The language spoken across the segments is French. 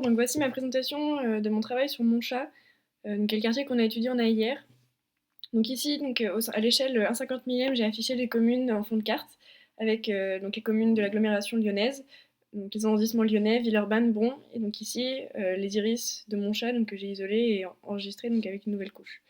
donc voici ma présentation de mon travail sur Montchat, donc qui est le quartier qu'on a étudié en AIR. Donc ici, donc, à l'échelle 1/50 millième, j'ai affiché les communes en fond de carte, avec donc les communes de l'agglomération lyonnaise, donc les arrondissements lyonnais, Villeurbanne, Bron, et donc ici les iris de Montchat, donc que j'ai isolé et enregistré donc avec une nouvelle couche.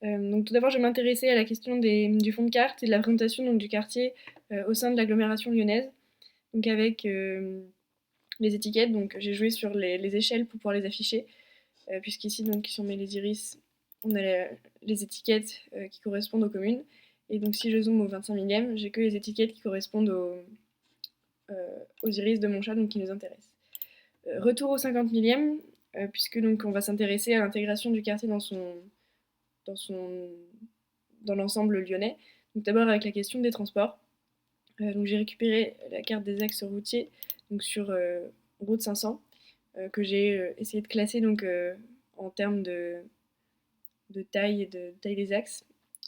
Donc tout d'abord, je vais m'intéresser à la question du fond de carte et de la présentation donc, du quartier au sein de l'agglomération lyonnaise, donc avec les étiquettes. Donc j'ai joué sur les échelles pour pouvoir les afficher, puisqu'ici, donc, si on met les iris, on a les étiquettes qui correspondent aux communes. Et donc si je zoome au 25 millième, j'ai que les étiquettes qui correspondent aux iris de Montchat, donc qui nous intéressent. Retour au 50 millième, puisque donc on va s'intéresser à l'intégration du quartier dans son dans l'ensemble lyonnais. Donc d'abord avec la question des transports. Donc j'ai récupéré la carte des axes routiers donc sur route 500, que j'ai essayé de classer donc en termes de taille et de taille des axes.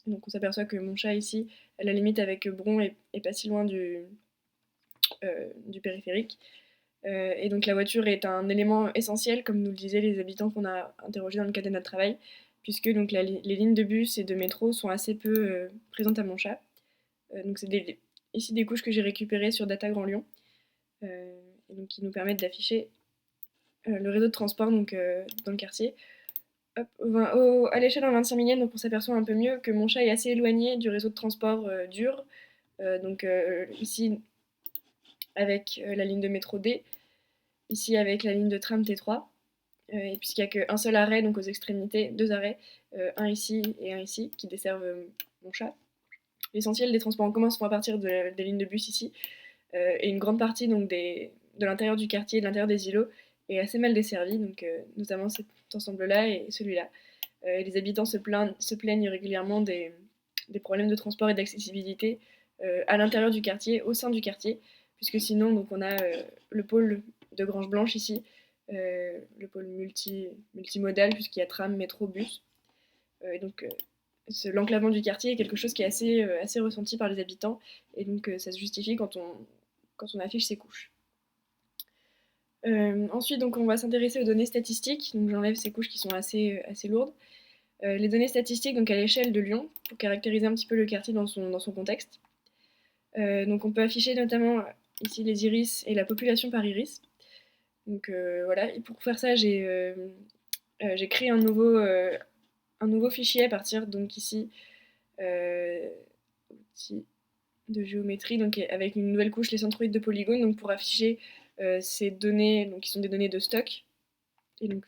Donc on s'aperçoit que Montchat ici, à la limite avec Bron, est pas si loin du périphérique. Et donc la voiture est un élément essentiel, comme nous le disaient les habitants qu'on a interrogés dans le cadre de notre travail, puisque donc les lignes de bus et de métro sont assez peu présentes à Montchat. Donc c'est ici des couches que j'ai récupérées sur Data Grand Lyon, et donc qui nous permettent d'afficher le réseau de transport donc, dans le quartier. Hop, à l'échelle en 25 millième, donc on s'aperçoit un peu mieux que Montchat est assez éloigné du réseau de transport dur. Donc ici avec la ligne de métro D, ici avec la ligne de tram T3, et puisqu'il n'y a qu'un seul arrêt, donc aux extrémités, deux arrêts, un ici et un ici, qui desservent Montchat. L'essentiel des transports en commun se font à partir des lignes de bus ici, et une grande partie donc, de l'intérieur du quartier, de l'intérieur des îlots, est assez mal desservie, donc notamment cet ensemble-là et celui-là. Les habitants se plaignent régulièrement des problèmes de transport et d'accessibilité à l'intérieur du quartier, au sein du quartier, puisque sinon donc, on a le pôle de Grange Blanche ici, le pôle multimodal, puisqu'il y a tram, métro, bus. Et donc l'enclavement du quartier est quelque chose qui est assez ressenti par les habitants, et donc ça se justifie quand on affiche ces couches. Ensuite, donc, on va s'intéresser aux données statistiques. Donc, j'enlève ces couches qui sont assez lourdes. Les données statistiques donc, à l'échelle de Lyon, pour caractériser un petit peu le quartier dans son contexte. Donc, on peut afficher notamment ici les iris et la population par iris. Donc voilà, et pour faire ça, j'ai créé un nouveau fichier à partir donc ici outil de géométrie, donc avec une nouvelle couche, les centroïdes de polygones, donc pour afficher ces données, donc qui sont des données de stock, et donc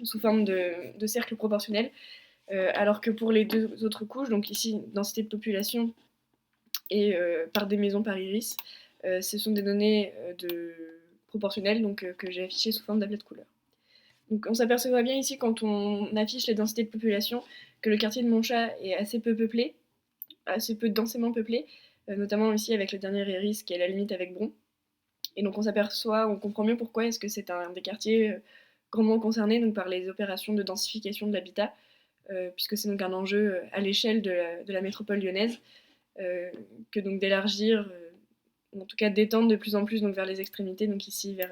sous forme de cercles proportionnels, alors que pour les deux autres couches, donc ici densité de population et par des maisons par iris, ce sont des données proportionnelles, donc que j'ai affichées sous forme d'appelets de couleurs. Donc on s'aperçoit bien ici quand on affiche les densités de population que le quartier de Montchat est assez peu peuplé, assez peu densément peuplé, notamment ici avec le dernier iris qui est à la limite avec Bron. Et donc on comprend mieux pourquoi est-ce que c'est un des quartiers grandement concernés donc, par les opérations de densification de l'habitat, puisque c'est donc un enjeu à l'échelle de la métropole lyonnaise, que donc d'élargir, ou en tout cas d'étendre de plus en plus donc, vers les extrémités, donc ici vers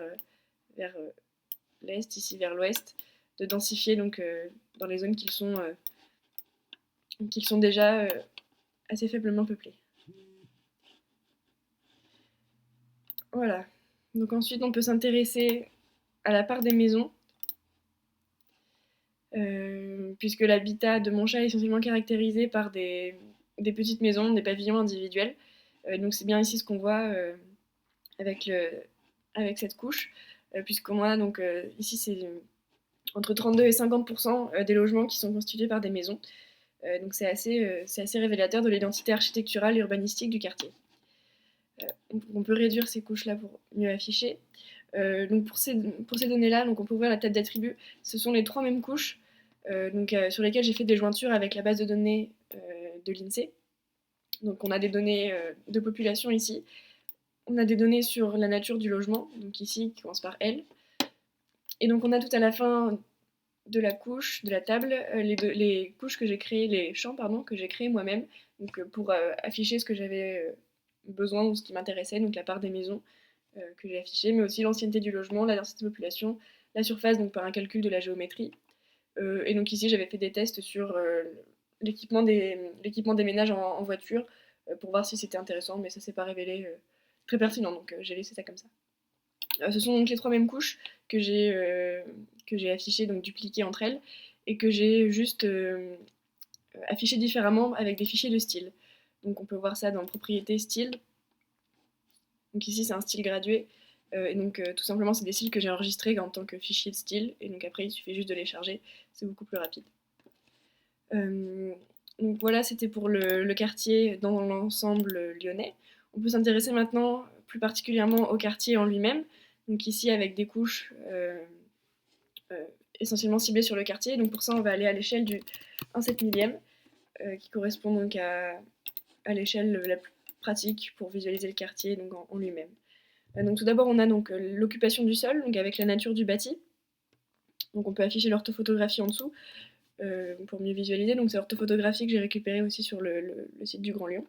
l'est, ici vers l'ouest, de densifier donc, dans les zones qui sont déjà assez faiblement peuplées. Voilà. Donc ensuite, on peut s'intéresser à la part des maisons, puisque l'habitat de Montchat est essentiellement caractérisé par des petites maisons, des pavillons individuels. Donc c'est bien ici ce qu'on voit avec cette couche, puisqu'on a donc ici c'est entre 32 et 50% des logements qui sont constitués par des maisons. Donc c'est assez révélateur de l'identité architecturale et urbanistique du quartier. On peut réduire ces couches-là pour mieux afficher. Donc pour ces données-là, donc on peut ouvrir la table d'attributs. Ce sont les trois mêmes couches sur lesquelles j'ai fait des jointures avec la base de données de l'INSEE. Donc on a des données de population ici. On a des données sur la nature du logement, donc ici qui commence par L. Et donc on a tout à la fin de la couche, de la table, les couches que j'ai créées, les champs pardon, que j'ai créés moi-même, donc pour afficher ce que j'avais besoin ou ce qui m'intéressait, donc la part des maisons que j'ai affichées, mais aussi l'ancienneté du logement, la densité de population, la surface donc par un calcul de la géométrie. Et donc ici, j'avais fait des tests sur l'équipement des ménages en voiture pour voir si c'était intéressant, mais ça s'est pas révélé très pertinent, donc j'ai laissé ça comme ça. Ce sont donc les 3 mêmes couches que j'ai affichées, donc dupliquées entre elles, et que j'ai juste affichées différemment avec des fichiers de style. Donc on peut voir ça dans Propriétés, Style. Donc ici, c'est un style gradué. Et donc tout simplement, c'est des styles que j'ai enregistrés en tant que fichier de style. Et donc après, il suffit juste de les charger. C'est beaucoup plus rapide. Donc voilà, c'était pour le quartier dans l'ensemble lyonnais. On peut s'intéresser maintenant plus particulièrement au quartier en lui-même. Donc ici, avec des couches euh, essentiellement ciblées sur le quartier. Donc pour ça, on va aller à l'échelle du 1/7 millième, qui correspond donc à l'échelle la plus pratique pour visualiser le quartier donc en lui-même. Donc tout d'abord, on a donc l'occupation du sol, donc avec la nature du bâti. Donc on peut afficher l'orthophotographie en dessous pour mieux visualiser. Donc c'est l'orthophotographie que j'ai récupérée aussi sur le site du Grand Lyon.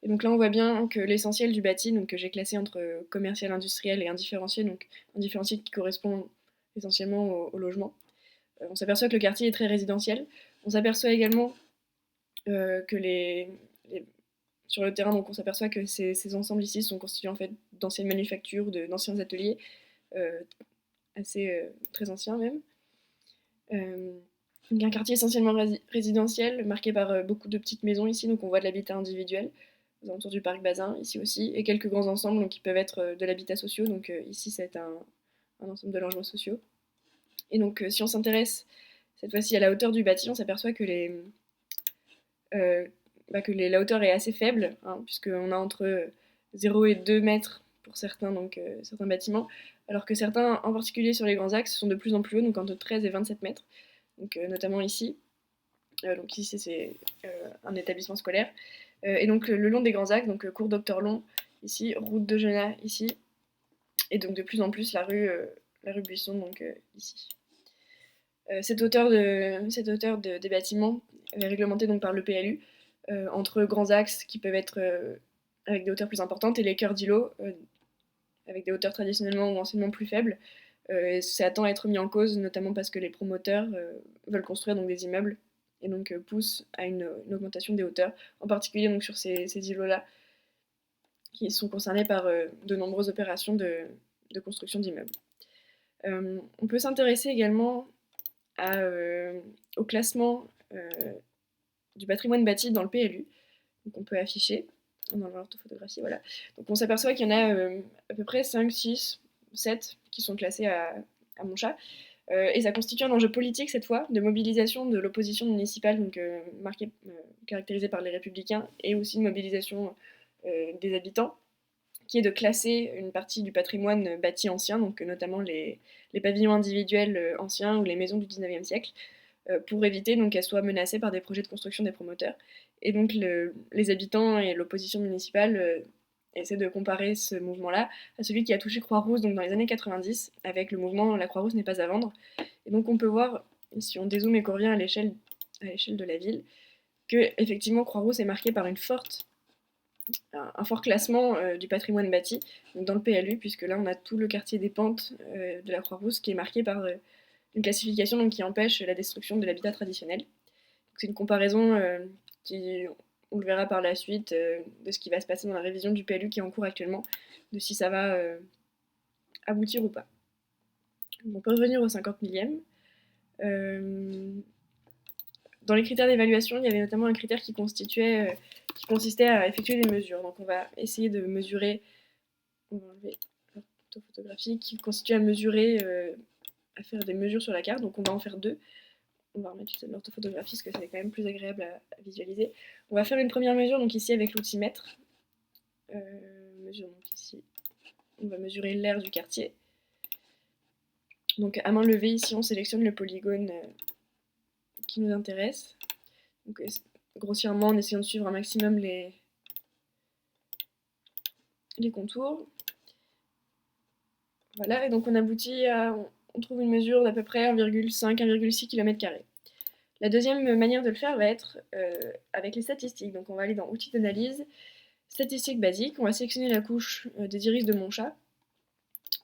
Et donc là, on voit bien que l'essentiel du bâti, donc, que j'ai classé entre commercial, industriel et indifférencié, donc un différencié qui correspond essentiellement au logement. On s'aperçoit que le quartier est très résidentiel. On s'aperçoit également que sur le terrain, donc on s'aperçoit que ces ensembles ici sont constitués en fait d'anciennes manufactures, d'anciens ateliers, euh, très anciens même. Donc un quartier essentiellement résidentiel, marqué par beaucoup de petites maisons ici, donc on voit de l'habitat individuel, aux alentours du parc Bazin, ici aussi, et quelques grands ensembles donc, qui peuvent être de l'habitat social, donc ici c'est un ensemble de logements sociaux. Et donc si on s'intéresse cette fois-ci à la hauteur du bâti, on s'aperçoit que la hauteur est assez faible, hein, puisqu'on a entre 0 et 2 mètres pour certains, certains bâtiments, alors que certains, en particulier sur les grands axes, sont de plus en plus hauts, donc entre 13 et 27 mètres, donc, notamment ici. Donc ici, c'est un établissement scolaire. Et donc le long des grands axes, donc cours Docteur Long, ici, route de Genappe, ici, et donc de plus en plus la rue Buisson, donc ici. Cette hauteur des bâtiments est réglementée donc par le PLU entre grands axes qui peuvent être avec des hauteurs plus importantes et les cœurs d'îlots avec des hauteurs traditionnellement ou anciennement plus faibles. Ça attend à être mis en cause, notamment parce que les promoteurs veulent construire donc, des immeubles et donc poussent à une augmentation des hauteurs, en particulier donc, sur ces îlots-là qui sont concernés par de nombreuses opérations de construction d'immeubles. On peut s'intéresser également au classement du patrimoine bâti dans le PLU. Donc on peut afficher dans l'orthophotographie, voilà. Donc on s'aperçoit qu'il y en a à peu près 5, 6, 7 qui sont classés à Montchat. Et ça constitue un enjeu politique cette fois, de mobilisation de l'opposition municipale, donc caractérisée par les Républicains, et aussi de mobilisation des habitants, qui est de classer une partie du patrimoine bâti ancien, donc notamment les pavillons individuels anciens ou les maisons du 19e siècle, pour éviter donc qu'elles soient menacées par des projets de construction des promoteurs. Et donc les habitants et l'opposition municipale essaient de comparer ce mouvement-là à celui qui a touché Croix-Rousse donc dans les années 90 avec le mouvement La Croix-Rousse n'est pas à vendre. Et donc on peut voir, si on dézoome et qu'on revient à l'échelle de la ville, que effectivement Croix-Rousse est marquée par un fort classement du patrimoine bâti donc dans le PLU, puisque là on a tout le quartier des Pentes de la Croix-Rousse qui est marqué par une classification donc, qui empêche la destruction de l'habitat traditionnel. C'est une comparaison qui, on le verra par la suite, de ce qui va se passer dans la révision du PLU qui est en cours actuellement, de si ça va aboutir ou pas. On peut revenir au 50 millième. Dans les critères d'évaluation, il y avait notamment un critère qui consistait à effectuer des mesures. Donc on va essayer de mesurer, on va enlever l'orthophotographie, qui constitue à mesurer, à faire des mesures sur la carte. Donc on va en faire 2. On va remettre l'orthophotographie parce que c'est quand même plus agréable à visualiser. On va faire une première mesure, donc ici avec l'outil mètre. Mesure donc ici. On va mesurer l'aire du quartier. Donc à main levée, ici on sélectionne le polygone qui nous intéresse. Donc, grossièrement en essayant de suivre un maximum les contours. Voilà, et donc on aboutit à. On trouve une mesure d'à peu près 1,5-1,6 km². La deuxième manière de le faire va être avec les statistiques. Donc on va aller dans Outils d'analyse, statistiques basiques, on va sélectionner la couche des iris de Montchat,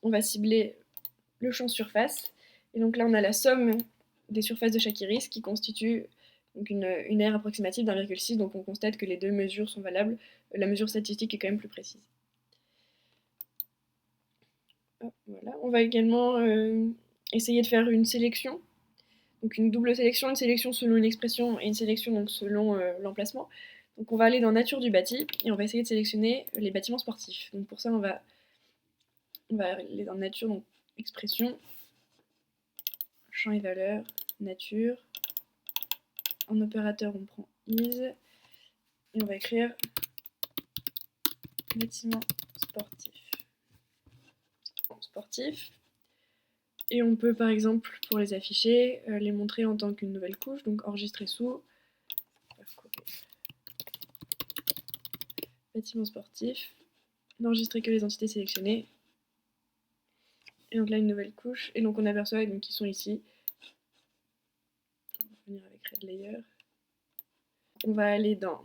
on va cibler le champ surface, Et donc là, on a la somme des surfaces de chaque iris qui constitue donc une aire approximative d'1,6, donc on constate que les deux mesures sont valables. La mesure statistique est quand même plus précise. Voilà. On va également essayer de faire une sélection, donc une double sélection, une sélection selon une expression et une sélection donc selon l'emplacement. Donc on va aller dans nature du bâti et on va essayer de sélectionner les bâtiments sportifs. Donc pour ça on va aller dans nature, donc expression, champ et valeur, nature. En opérateur on prend is et on va écrire bâtiment sportif. Et on peut par exemple, pour les afficher, les montrer en tant qu'une nouvelle couche, donc enregistrer sous bâtiment sportif, n'enregistrer que les entités sélectionnées. Et donc là une nouvelle couche, et donc on aperçoit donc qu'ils sont ici. On va venir avec Red Layer. On va aller dans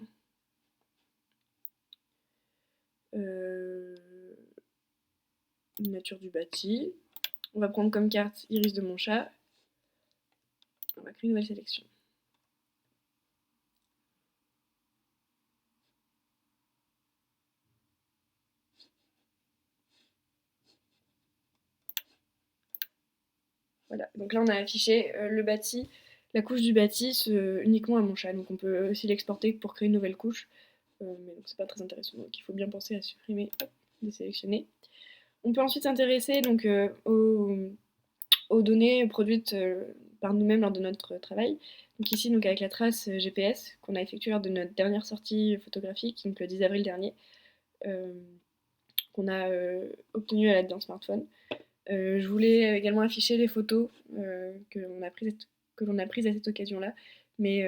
nature du bâti. On va prendre comme carte iris de mon chat. On va créer une nouvelle sélection. Voilà, donc là on a affiché le bâti, la couche du bâti uniquement à mon chat. Donc on peut aussi l'exporter pour créer une nouvelle couche, mais donc c'est pas très intéressant. Donc il faut bien penser à supprimer, hop, désélectionner. On peut ensuite s'intéresser donc aux données produites par nous-mêmes lors de notre travail. Donc ici, donc avec la trace GPS qu'on a effectuée lors de notre dernière sortie photographique, donc le 10 avril dernier, qu'on a obtenue à l'aide d'un smartphone. Je voulais également afficher les photos que l'on a prises à cette occasion-là, mais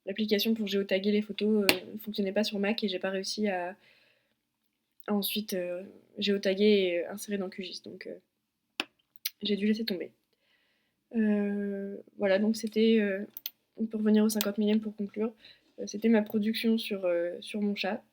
l'application pour géotaguer les photos ne fonctionnait pas sur Mac et j'ai pas réussi à ensuite géotaguer et insérer dans QGIS, donc j'ai dû laisser tomber. Voilà, donc c'était, pour revenir au 50 millième pour conclure, c'était ma production sur mon chat.